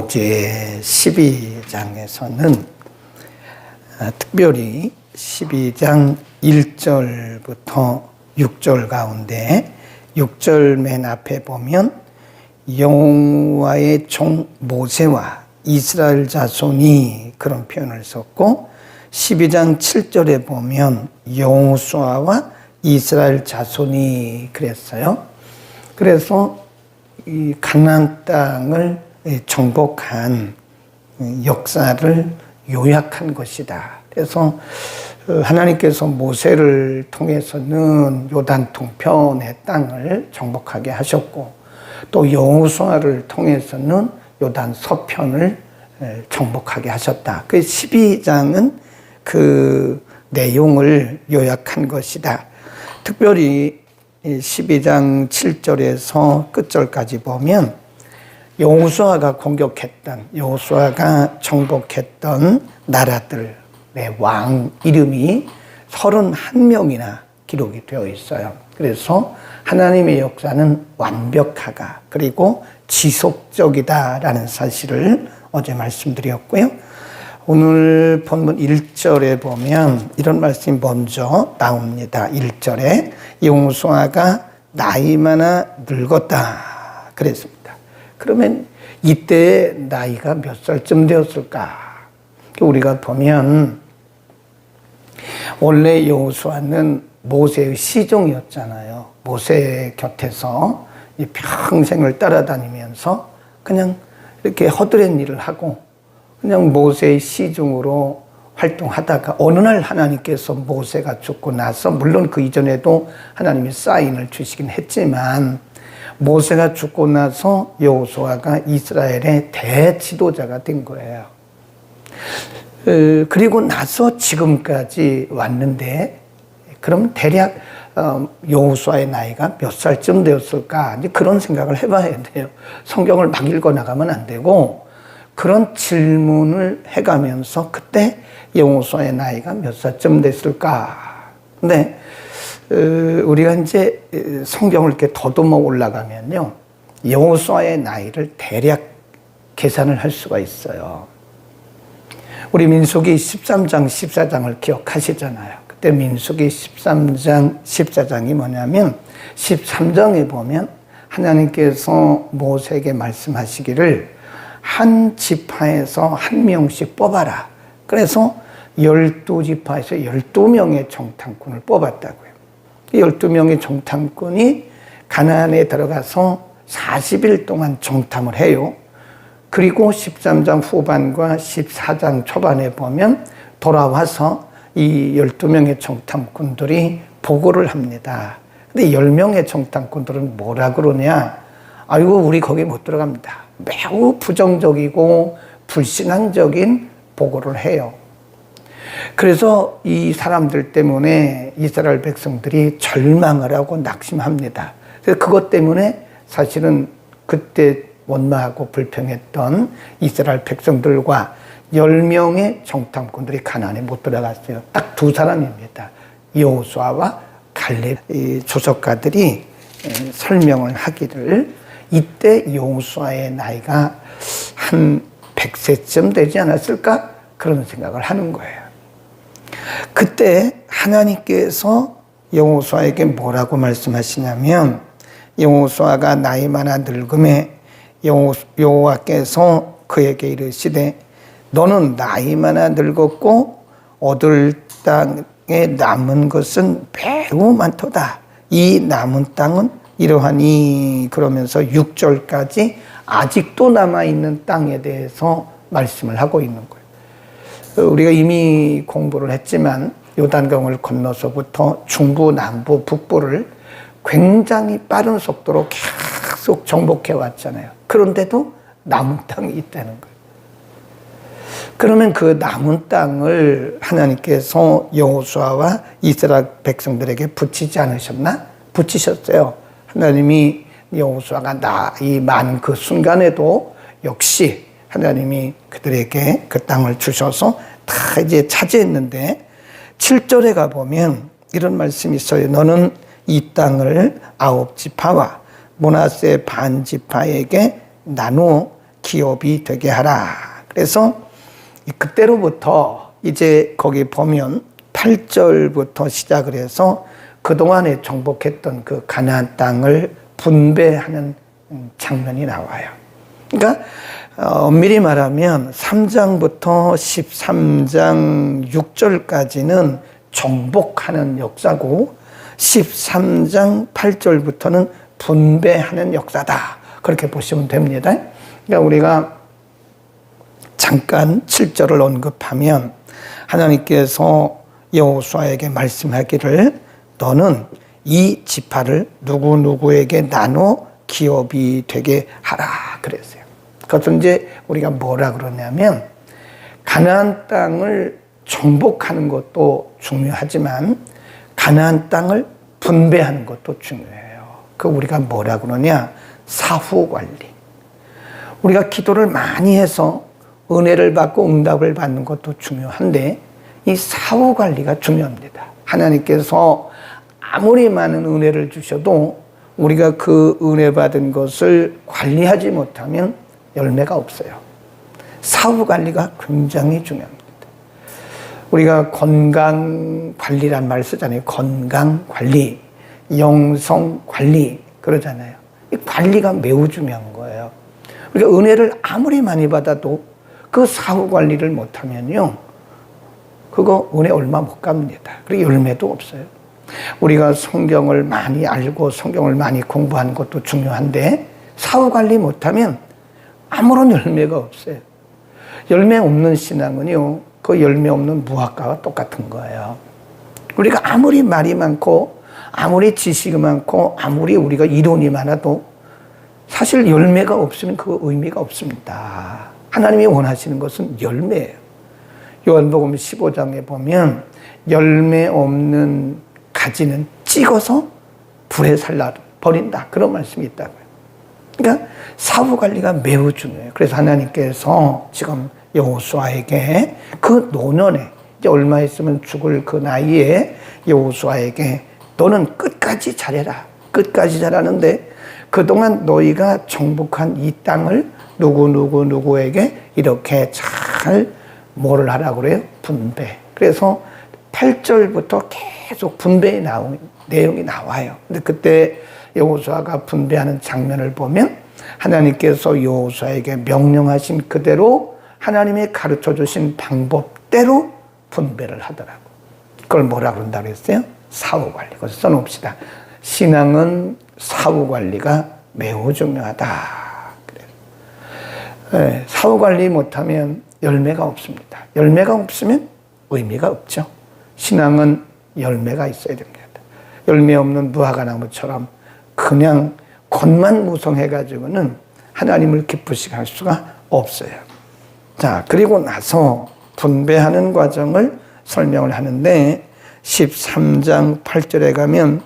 제 12장에서는 특별히 12장 1절부터 6절 가운데 6절 맨 앞에 보면 여호와의 종 모세와 이스라엘 자손이 그런 표현을 썼고 12장 7절에 보면 여호수아와 이스라엘 자손이 그랬어요. 그래서 이 가나안 땅을 정복한 역사를 요약한 것이다. 그래서 하나님께서 모세를 통해서는 요단 동편의 땅을 정복하게 하셨고 또 여호수아를 통해서는 요단 서편을 정복하게 하셨다. 그 12장은 그 내용을 요약한 것이다. 특별히 12장 7절에서 끝절까지 보면 여호수아가 정복했던 나라들의 왕 이름이 31명이나 기록이 되어 있어요. 그래서 하나님의 역사는 완벽하다. 그리고 지속적이다라는 사실을 어제 말씀드렸고요. 오늘 본문 1절에 보면 이런 말씀이 먼저 나옵니다. 1절에 여호수아가 나이 많아 늙었다 그랬습니다. 그러면 이때 나이가 몇 살쯤 되었을까? 우리가 보면 원래 여호수아는 모세의 시종이었잖아요. 모세 곁에서 평생을 따라다니면서 그냥 이렇게 허드렛 일을 하고 그냥 모세의 시종으로 활동하다가 어느 날 하나님께서 모세가 죽고 나서 물론 그 이전에도 하나님이 사인을 주시긴 했지만 모세가 죽고 나서 여호수아가 이스라엘의 대지도자가 된 거예요. 그리고 나서 지금까지 왔는데 그럼 대략 여호수아의 나이가 몇 살쯤 되었을까? 이제 그런 생각을 해봐야 돼요. 성경을 막 읽어 나가면 안 되고 그런 질문을 해가면서 그때 여호수아의 나이가 몇 살쯤 됐을까? 근데 우리가 이제 성경을 이렇게 더듬어 올라가면요, 여호수아의 나이를 대략 계산을 할 수가 있어요. 우리 민수기 13장, 14장을 기억하시잖아요. 그때 민수기 13장, 14장이 뭐냐면 13장에 보면 하나님께서 모세에게 말씀하시기를 한 지파에서 한 명씩 뽑아라. 그래서 12지파에서 12명의 정탐꾼을 뽑았다고요. 12명의 정탐꾼이 가나안에 들어가서 40일 동안 정탐을 해요. 그리고 13장 후반과 14장 초반에 보면 돌아와서 이 12명의 정탐꾼들이 보고를 합니다. 근데 10명의 정탐꾼들은 뭐라 그러냐? 아이고, 우리 거기 못 들어갑니다. 매우 부정적이고 불신앙적인 보고를 해요. 그래서 이 사람들 때문에 이스라엘 백성들이 절망을 하고 낙심합니다. 그래서 그것 때문에 사실은 그때 원망하고 불평했던 이스라엘 백성들과 10명의 정탐꾼들이 가나안에 못 들어갔어요. 딱 두 사람입니다. 여호수아와 갈렙. 조석가들이 설명을 하기를 이때 여호수아의 나이가 한 100세쯤 되지 않았을까? 그런 생각을 하는 거예요. 그때 하나님께서 여호수아에게 뭐라고 말씀하시냐면 여호수아가 나이 많아 늙음에 여호와께서 그에게 이르시되 너는 나이 많아 늙었고 얻을 땅에 남은 것은 매우 많도다. 이 남은 땅은 이러하니 그러면서 6절까지 아직도 남아있는 땅에 대해서 말씀을 하고 있는 거예요. 우리가 이미 공부를 했지만 요단강을 건너서부터 중부, 남부, 북부를 굉장히 빠른 속도로 계속 정복해 왔잖아요. 그런데도 남은 땅이 있다는 거예요. 그러면 그 남은 땅을 하나님께서 여호수아와 이스라엘 백성들에게 붙이지 않으셨나? 붙이셨어요. 하나님이 여호수아가 나이 많은 그 순간에도 역시 하나님이 그들에게 그 땅을 주셔서 다 이제 차지했는데 7절에 가보면 이런 말씀이 있어요. 너는 이 땅을 9지파와 므낫세 반 지파에게 나누어 기업이 되게 하라. 그래서 그때로부터 이제 거기 보면 8절부터 시작을 해서 그동안에 정복했던 그 가나안 땅을 분배하는 장면이 나와요. 그러니까 엄밀히 말하면 3장부터 13장 6절까지는 정복하는 역사고 13장 8절부터는 분배하는 역사다. 그렇게 보시면 됩니다. 그러니까 우리가 잠깐 7절을 언급하면 하나님께서 여호수아에게 말씀하기를 너는 이 지파를 누구누구에게 나눠 기업이 되게 하라 그랬어요. 그것은 이제 우리가 뭐라 그러냐면 가나안 땅을 정복하는 것도 중요하지만 가나안 땅을 분배하는 것도 중요해요. 그 우리가 뭐라 그러냐? 사후 관리. 우리가 기도를 많이 해서 은혜를 받고 응답을 받는 것도 중요한데 이 사후 관리가 중요합니다. 하나님께서 아무리 많은 은혜를 주셔도 우리가 그 은혜 받은 것을 관리하지 못하면 열매가 없어요. 사후 관리가 굉장히 중요합니다. 우리가 건강 관리란 말 쓰잖아요. 건강 관리, 영성 관리 그러잖아요. 이 관리가 매우 중요한 거예요. 우리가 은혜를 아무리 많이 받아도 그 사후 관리를 못하면요, 그거 은혜 얼마 못 갑니다. 그리고 열매도 없어요. 우리가 성경을 많이 알고 성경을 많이 공부하는 것도 중요한데 사후 관리 못하면 아무런 열매가 없어요. 열매 없는 신앙은요, 그 열매 없는 무화과와 똑같은 거예요. 우리가 아무리 말이 많고 아무리 지식이 많고 아무리 우리가 이론이 많아도 사실 열매가 없으면 그 의미가 없습니다. 하나님이 원하시는 것은 열매예요. 요한복음 15장에 보면 열매 없는 가지는 찍어서 불에 살라 버린다. 그런 말씀이 있다고요. 그러니까 사후 관리가 매우 중요해요. 그래서 하나님께서 지금 여호수아에게 그 노년에 이제 얼마 있으면 죽을 그 나이에 여호수아에게 너는 끝까지 잘해라. 끝까지 잘하는데 그동안 너희가 정복한 이 땅을 누구에게 이렇게 잘 뭐를 하라고 그래요? 분배. 그래서 8절부터 계속 분배의 내용이 나와요. 근데 그때 여호수아가 분배하는 장면을 보면 하나님께서 여호수아에게 명령하신 그대로 하나님이 가르쳐 주신 방법대로 분배를 하더라고. 그걸 뭐라 그런다고 그랬어요? 사후 관리. 그래서 써놓읍시다. 신앙은 사후 관리가 매우 중요하다. 네, 사후 관리 못하면 열매가 없습니다. 열매가 없으면 의미가 없죠. 신앙은 열매가 있어야 됩니다. 열매 없는 무화과나무처럼 그냥 겉만 무성해가지고는 하나님을 기쁘시게 할 수가 없어요. 자, 그리고 나서 분배하는 과정을 설명을 하는데 13장 8절에 가면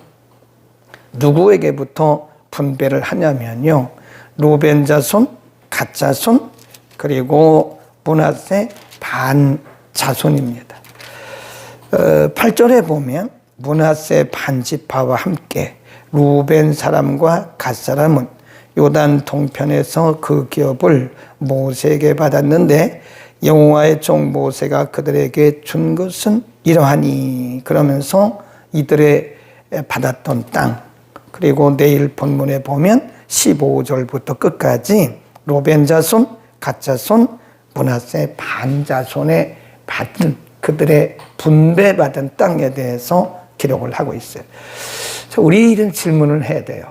누구에게부터 분배를 하냐면요. 루벤 자손, 갓 자손, 그리고 므낫세 반 자손입니다. 8절에 보면 므낫세 반 지파와 함께 루벤 사람과 갓 사람은 요단 동편에서 그 기업을 모세에게 받았는데 여호와의 종 모세가 그들에게 준 것은 이러하니 그러면서 이들의 받았던 땅 그리고 내일 본문에 보면 15절부터 끝까지 루벤 자손, 갓 자손, 므낫세 반 자손에 받은 그들의 분배받은 땅에 대해서 기록을 하고 있어요. 우리 이런 질문을 해야 돼요.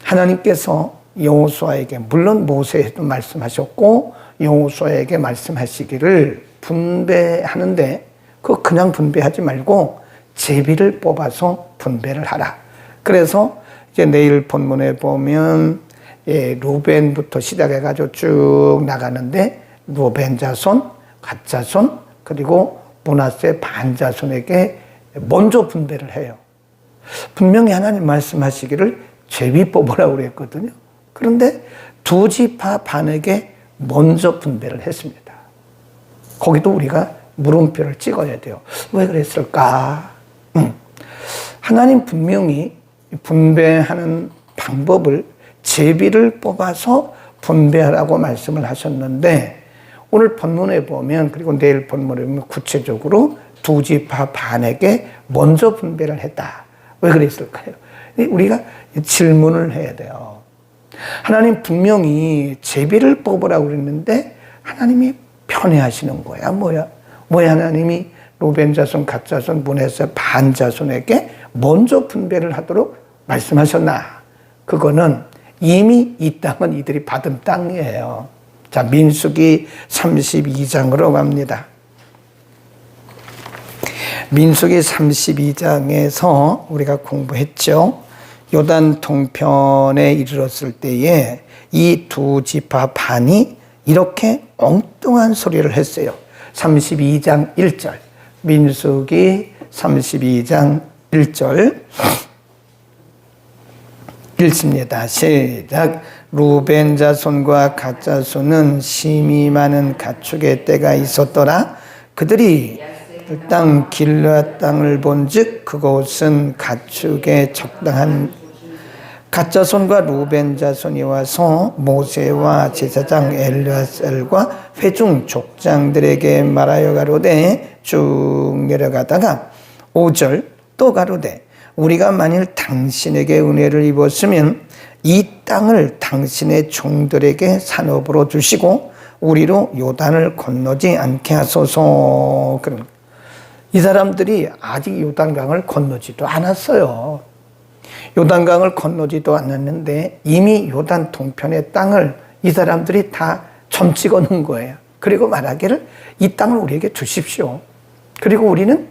하나님께서 여호수아에게 물론 모세에도 말씀하셨고 여호수아에게 말씀하시기를 분배하는데 그거 그냥 분배하지 말고 제비를 뽑아서 분배를 하라. 그래서 이제 내일 본문에 보면 루벤부터 시작해가지고 쭉 나가는데 루벤 자손, 갓 자손, 그리고 므낫세 반 자손에게 먼저 분배를 해요. 분명히 하나님 말씀하시기를 제비 뽑으라고 그랬거든요. 그런데 두 지파 반에게 먼저 분배를 했습니다. 거기도 우리가 물음표를 찍어야 돼요. 왜 그랬을까? 하나님 분명히 분배하는 방법을 제비를 뽑아서 분배하라고 말씀을 하셨는데 오늘 본문에 보면 그리고 내일 본문에 보면 구체적으로 두 지파 반에게 먼저 분배를 했다. 왜 그랬을까요? 우리가 질문을 해야 돼요. 하나님 분명히 제비를 뽑으라고 그랬는데 하나님이 편애하시는 거야. 뭐야 하나님이 루벤 자손, 갓 자손, 므낫세 반 자손에게 먼저 분배를 하도록 말씀하셨나? 그거는 이미 이 땅은 이들이 받은 땅이에요. 자, 민수기 32장으로 갑니다. 민수기 32장에서 우리가 공부했죠. 요단 동편에 이르렀을 때에 이 두 지파 반이 이렇게 엉뚱한 소리를 했어요. 32장 1절. 민수기 32장 1절. 읽습니다. 시작. 루벤 자손과 갓 자손은 심히 많은 가축의 떼가 있었더라. 그들이 땅 길르앗 땅을 본즉 그곳은 가축의 적당한 갓 자손과 루벤 자손이 와서 모세와 제사장 엘르아셀과 회중 족장들에게 말하여 가로되 쭉 내려가다가 5절 또 가로되 우리가 만일 당신에게 은혜를 입었으면 이 땅을 당신의 종들에게 산업으로 주시고 우리로 요단을 건너지 않게 하소서. 그럼 이 사람들이 아직 요단강을 건너지도 않았어요. 요단강을 건너지도 않았는데 이미 요단 동편의 땅을 이 사람들이 다 점찍어 놓은 거예요. 그리고 말하기를 이 땅을 우리에게 주십시오. 그리고 우리는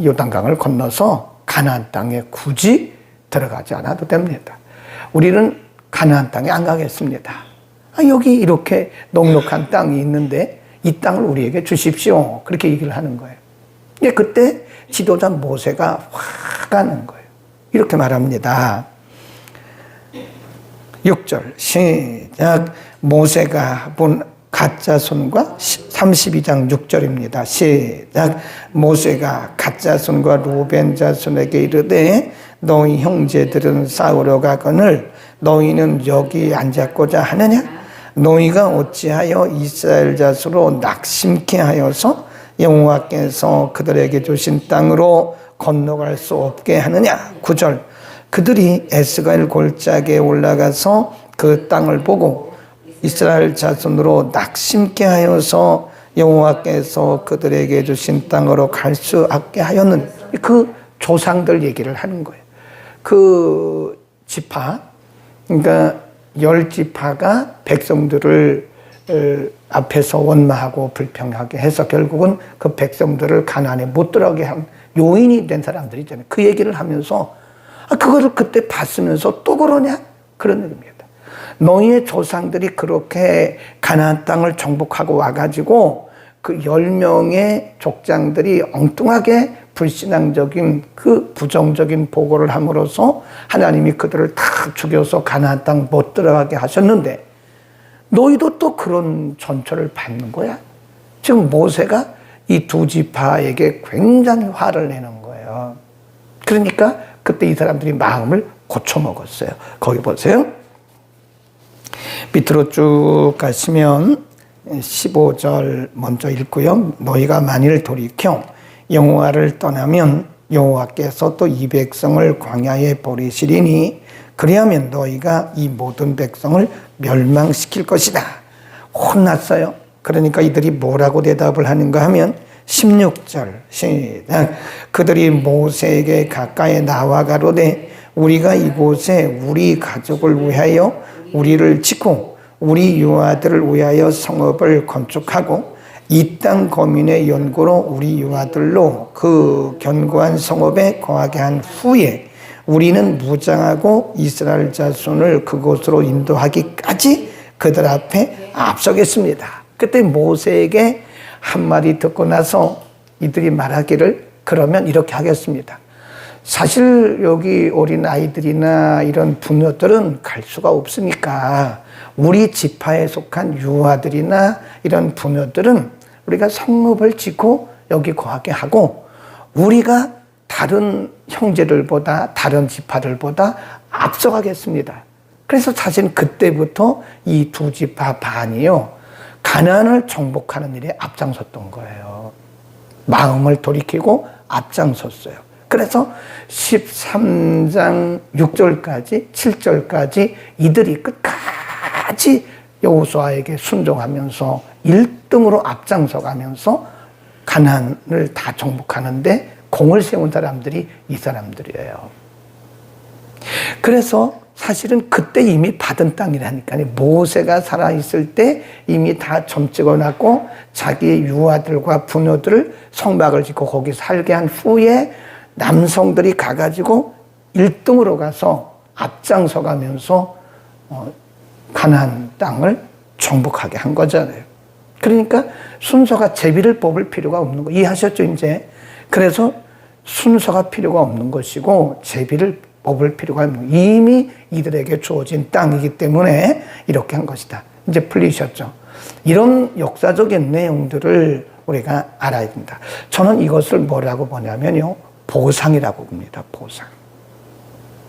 요단강을 건너서 가나안 땅에 굳이 들어가지 않아도 됩니다. 우리는 가나안 땅에 안 가겠습니다. 여기 이렇게 넉넉한 땅이 있는데 이 땅을 우리에게 주십시오. 그렇게 얘기를 하는 거예요. 그때 지도자 모세가 화가 난 거예요. 이렇게 말합니다. 6절 시작. 모세가 본 갓 자손과 32장 6절입니다. 시작. 모세가 갓 자손과 루벤 자손에게 이르되 너희 형제들은 싸우러 가거늘 너희는 여기 앉았고자 하느냐? 너희가 어찌하여 이스라엘 자손으로 낙심케 하여서 여호와께서 그들에게 주신 땅으로 건너갈 수 없게 하느냐? 9절 그들이 에스갈 골짜기에 올라가서 그 땅을 보고 이스라엘 자손으로 낙심케 하여서 여호와께서 그들에게 주신 땅으로 갈 수 없게 하였는 그 조상들 얘기를 하는 거예요. 그 지파, 그러니까 10지파가 백성들을 앞에서 원망하고 불평하게 해서 결국은 그 백성들을 가나안에 못 들어가게 한 요인이 된 사람들이 있잖아요. 그 얘기를 하면서 그거를 그때 봤으면서 또 그러냐? 그런 얘기입니다. 너희의 조상들이 그렇게 가나안 땅을 정복하고 와가지고 그 10명의 족장들이 엉뚱하게 불신앙적인 그 부정적인 보고를 함으로써 하나님이 그들을 다 죽여서 가나안 땅 못 들어가게 하셨는데 너희도 또 그런 전초를 받는 거야? 지금 모세가 이 두 지파에게 굉장히 화를 내는 거예요. 그러니까 그때 이 사람들이 마음을 고쳐먹었어요. 거기 보세요. 밑으로 쭉 가시면 15절 먼저 읽고요. 너희가 만일 돌이켜 여호와를 떠나면 여호와께서 또 이 백성을 광야에 버리시리니 그리하면 너희가 이 모든 백성을 멸망시킬 것이다. 혼났어요. 그러니까 이들이 뭐라고 대답을 하는가 하면 16절 시작. 그들이 모세에게 가까이 나와 가로되 우리가 이곳에 우리 가족을 위하여 우리를 짓고 우리 유아들을 위하여 성읍을 건축하고 이 땅 거민의 연고로 우리 유아들로 그 견고한 성읍에 거하게 한 후에 우리는 무장하고 이스라엘 자손을 그곳으로 인도하기까지 그들 앞에 앞서겠습니다. 그때 모세에게 한마디 듣고 나서 이들이 말하기를 그러면 이렇게 하겠습니다. 사실 여기 어린 아이들이나 이런 부녀들은 갈 수가 없으니까 우리 지파에 속한 유아들이나 이런 부녀들은 우리가 성읍을 짓고 여기 거하게 하고 우리가 다른 형제들보다 다른 지파들보다 앞서가겠습니다. 그래서 사실 그때부터 이 두 지파 반이요, 가나안을 정복하는 일에 앞장섰던 거예요. 마음을 돌이키고 앞장섰어요. 그래서 13장 6절까지 7절까지 이들이 끝까지 여호수아에게 순종하면서 1등으로 앞장서가면서 가나안을 다 정복하는데 공을 세운 사람들이 이 사람들이에요. 그래서 사실은 그때 이미 받은 땅이라니까요. 모세가 살아있을 때 이미 다 점 찍어놨고 자기 유아들과 부녀들을 성막을 짓고 거기 살게 한 후에 남성들이 가가지고 1등으로 가서 앞장서 가면서 가나안 땅을 정복하게 한 거잖아요. 그러니까 순서가 제비를 뽑을 필요가 없는 거 이해하셨죠 이제? 그래서 순서가 필요가 없는 것이고 제비를 뽑을 필요가 없는 거. 이미 이들에게 주어진 땅이기 때문에 이렇게 한 것이다. 이제 풀리셨죠? 이런 역사적인 내용들을 우리가 알아야 된다. 저는 이것을 뭐라고 보냐면요, 보상이라고 봅니다. 보상.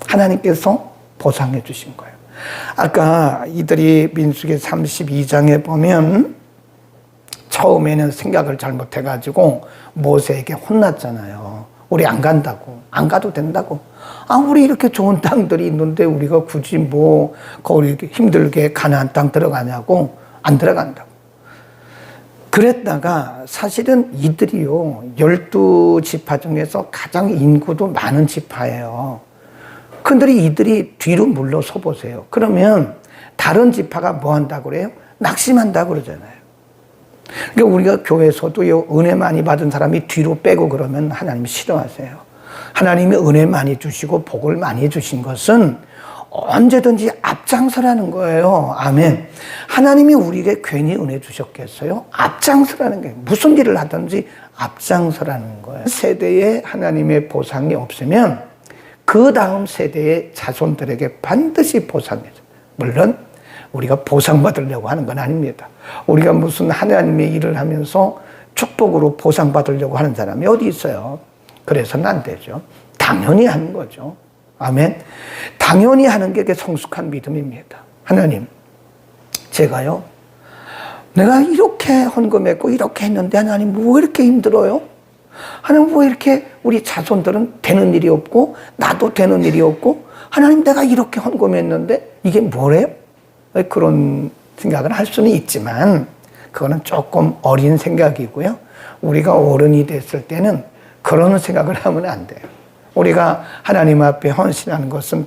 하나님께서 보상해 주신 거예요. 아까 이들이 민수기 32장에 보면 처음에는 생각을 잘못해가지고 모세에게 혼났잖아요. 우리 안 간다고. 안 가도 된다고. 우리 이렇게 좋은 땅들이 있는데 우리가 굳이 뭐 거기 이렇게 힘들게 가나안 땅 들어가냐고. 안 들어간다고. 그랬다가 사실은 이들이요, 12지파 중에서 가장 인구도 많은 지파예요. 근데 이들이 뒤로 물러서 보세요. 그러면 다른 지파가 뭐 한다고 그래요? 낙심한다고 그러잖아요. 그러니까 우리가 교회에서도요, 은혜 많이 받은 사람이 뒤로 빼고 그러면 하나님이 싫어하세요. 하나님이 은혜 많이 주시고 복을 많이 주신 것은 언제든지 앞장서라는 거예요. 아멘. 하나님이 우리에게 괜히 은혜 주셨겠어요? 앞장서라는 게 무슨 일을 하든지 앞장서라는 거예요. 세대에 하나님의 보상이 없으면 그 다음 세대의 자손들에게 반드시 보상해줘. 물론 우리가 보상받으려고 하는 건 아닙니다. 우리가 무슨 하나님의 일을 하면서 축복으로 보상받으려고 하는 사람이 어디 있어요? 그래서는 안 되죠. 당연히 하는 거죠. 아멘. 당연히 하는 게 성숙한 믿음입니다. 하나님, 제가요, 내가 이렇게 헌금했고 이렇게 했는데 하나님 뭐 이렇게 힘들어요? 하나님 왜 이렇게 우리 자손들은 되는 일이 없고 나도 되는 일이 없고 하나님 내가 이렇게 헌금했는데 이게 뭐래요? 그런 생각을 할 수는 있지만 그거는 조금 어린 생각이고요. 우리가 어른이 됐을 때는 그런 생각을 하면 안 돼요. 우리가 하나님 앞에 헌신하는 것은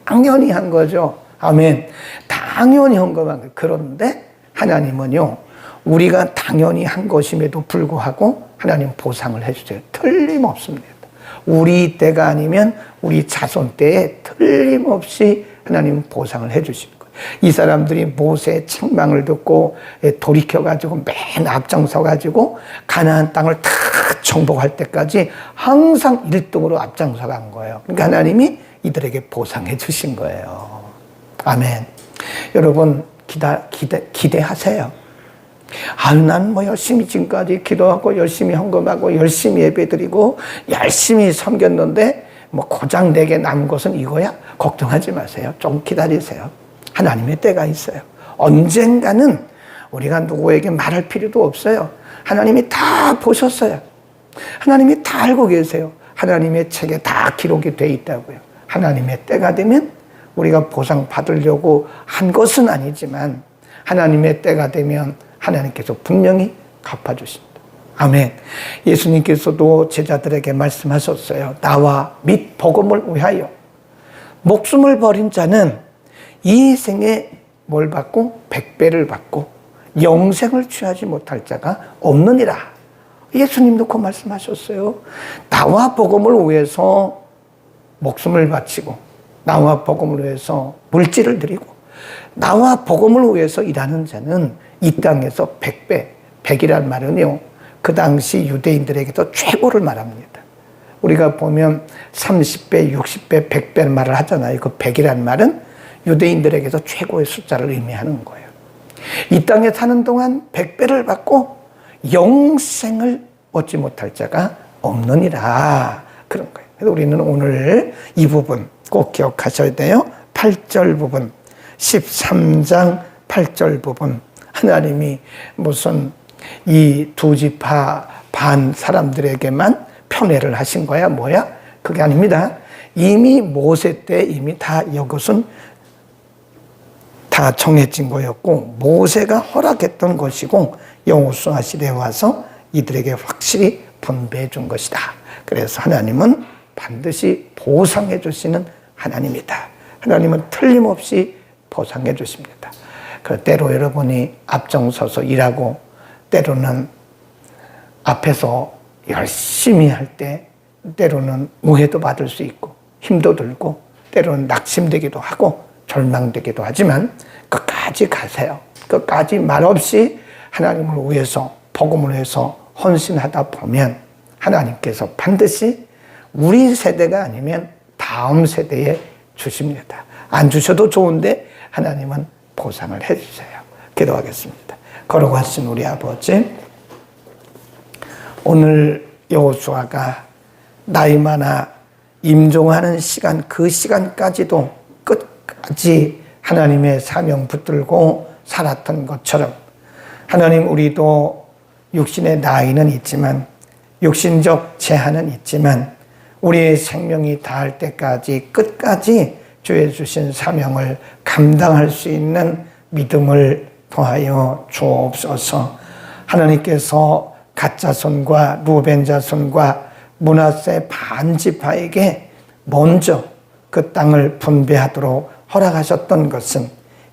당연히 한 거죠. 아멘. 당연히 헌금한 거예요. 그런데 하나님은요, 우리가 당연히 한 것임에도 불구하고 하나님 보상을 해주세요. 틀림없습니다. 우리 때가 아니면 우리 자손 때에 틀림없이 하나님 보상을 해주시는 거예요. 이 사람들이 모세의 책망을 듣고 돌이켜가지고 맨 앞장서가지고 가나안 땅을 다 정복할 때까지 항상 1등으로 앞장서 간 거예요. 그러니까 하나님이 이들에게 보상해 주신 거예요. 아멘. 여러분 기대하세요. 난 뭐 열심히 지금까지 기도하고 열심히 헌금하고 열심히 예배드리고 열심히 섬겼는데 뭐 고작 내게 남은 것은 이거야? 걱정하지 마세요. 좀 기다리세요. 하나님의 때가 있어요. 언젠가는 우리가 누구에게 말할 필요도 없어요. 하나님이 다 보셨어요. 하나님이 다 알고 계세요. 하나님의 책에 다 기록이 돼 있다고요. 하나님의 때가 되면 우리가 보상 받으려고 한 것은 아니지만 하나님의 때가 되면 하나님께서 분명히 갚아주신다. 아멘. 예수님께서도 제자들에게 말씀하셨어요. 나와 및 복음을 위하여 목숨을 버린 자는 이 생에 뭘 받고 100배를 받고 영생을 취하지 못할 자가 없느니라. 예수님 놓고 말씀하셨어요. 나와 복음을 위해서 목숨을 바치고 나와 복음을 위해서 물질을 드리고 나와 복음을 위해서 일하는 자는 이 땅에서 100배, 100이란 말은요, 그 당시 유대인들에게도 최고를 말합니다. 우리가 보면 30배, 60배, 100배는 말을 하잖아요. 그 100이란 말은 유대인들에게서 최고의 숫자를 의미하는 거예요. 이 땅에 사는 동안 100배를 받고 영생을 얻지 못할 자가 없느니라. 그런 거예요. 그래서 우리는 오늘 이 부분 꼭 기억하셔야 돼요. 8절 부분, 13장 8절 부분, 하나님이 무슨 이 두 지파 반 사람들에게만 편애를 하신 거야? 뭐야? 그게 아닙니다. 이미 모세 때 이미 다 이것은 다 정해진 거였고, 모세가 허락했던 것이고, 여호수아 시대에 와서 이들에게 확실히 분배해 준 것이다. 그래서 하나님은 반드시 보상해 주시는 하나님이다. 하나님은 틀림없이 보상해 주십니다. 때로 여러분이 앞장서서 일하고, 때로는 앞에서 열심히 할 때, 때로는 오해도 받을 수 있고, 힘도 들고, 때로는 낙심되기도 하고, 절망되기도 하지만, 끝까지 가세요. 끝까지 말없이 하나님을 위해서, 복음을 위해서 헌신하다 보면, 하나님께서 반드시 우리 세대가 아니면 다음 세대에 주십니다. 안 주셔도 좋은데, 하나님은 보상을 해주세요. 기도하겠습니다. 걸어가신 우리 아버지, 오늘 여호수아가 나이 많아 임종하는 시간, 그 시간까지도 끝까지 하나님의 사명 붙들고 살았던 것처럼, 하나님, 우리도 육신의 나이는 있지만, 육신적 제한은 있지만, 우리의 생명이 닿을 때까지 끝까지 주의 주신 사명을 감당할 수 있는 믿음을 더하여 주옵소서. 하나님께서 갓자손과 루벤 자손과 므낫세 반지파에게 먼저 그 땅을 분배하도록 허락하셨던 것은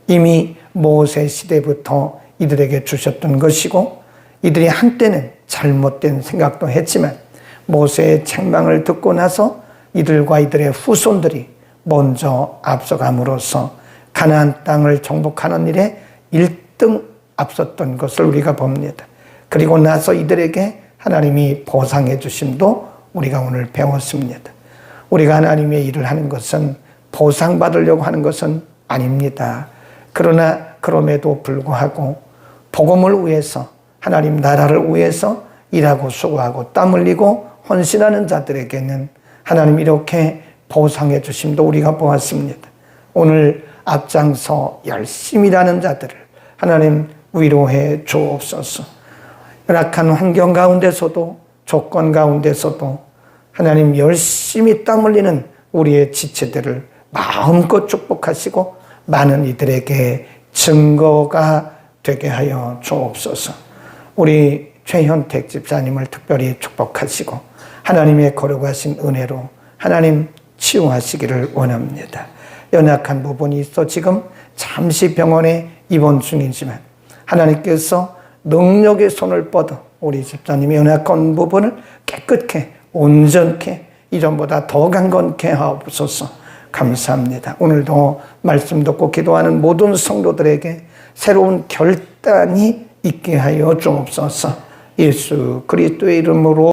이미 모세 시대부터 이들에게 주셨던 것이고, 이들이 한때는 잘못된 생각도 했지만 모세의 책망을 듣고 나서 이들과 이들의 후손들이 먼저 앞서감으로써 가나안 땅을 정복하는 일에 1등 앞섰던 것을 우리가 봅니다. 그리고 나서 이들에게 하나님이 보상해 주심도 우리가 오늘 배웠습니다. 우리가 하나님의 일을 하는 것은 보상받으려고 하는 것은 아닙니다. 그러나 그럼에도 불구하고 복음을 위해서, 하나님 나라를 위해서 일하고 수고하고 땀 흘리고 헌신하는 자들에게는 하나님 이렇게 보상해 주심도 우리가 보았습니다. 오늘 앞장서 열심히 일하는 자들을 하나님 위로해 주옵소서. 열악한 환경 가운데서도, 조건 가운데서도 하나님 열심히 땀 흘리는 우리의 지체들을 마음껏 축복하시고 많은 이들에게 증거가 되게 하여 주옵소서. 우리 최현택 집사님을 특별히 축복하시고 하나님의 거룩하신 은혜로 하나님 치유하시기를 원합니다. 연약한 부분이 있어 지금 잠시 병원에 입원 중이지만 하나님께서 능력의 손을 뻗어 우리 집사님의 연약한 부분을 깨끗게 온전케 이전보다 더 강건케 하옵소서. 감사합니다. 오늘도 말씀 듣고 기도하는 모든 성도들에게 새로운 결단이 있게 하여 주옵소서. 예수 그리스도의 이름으로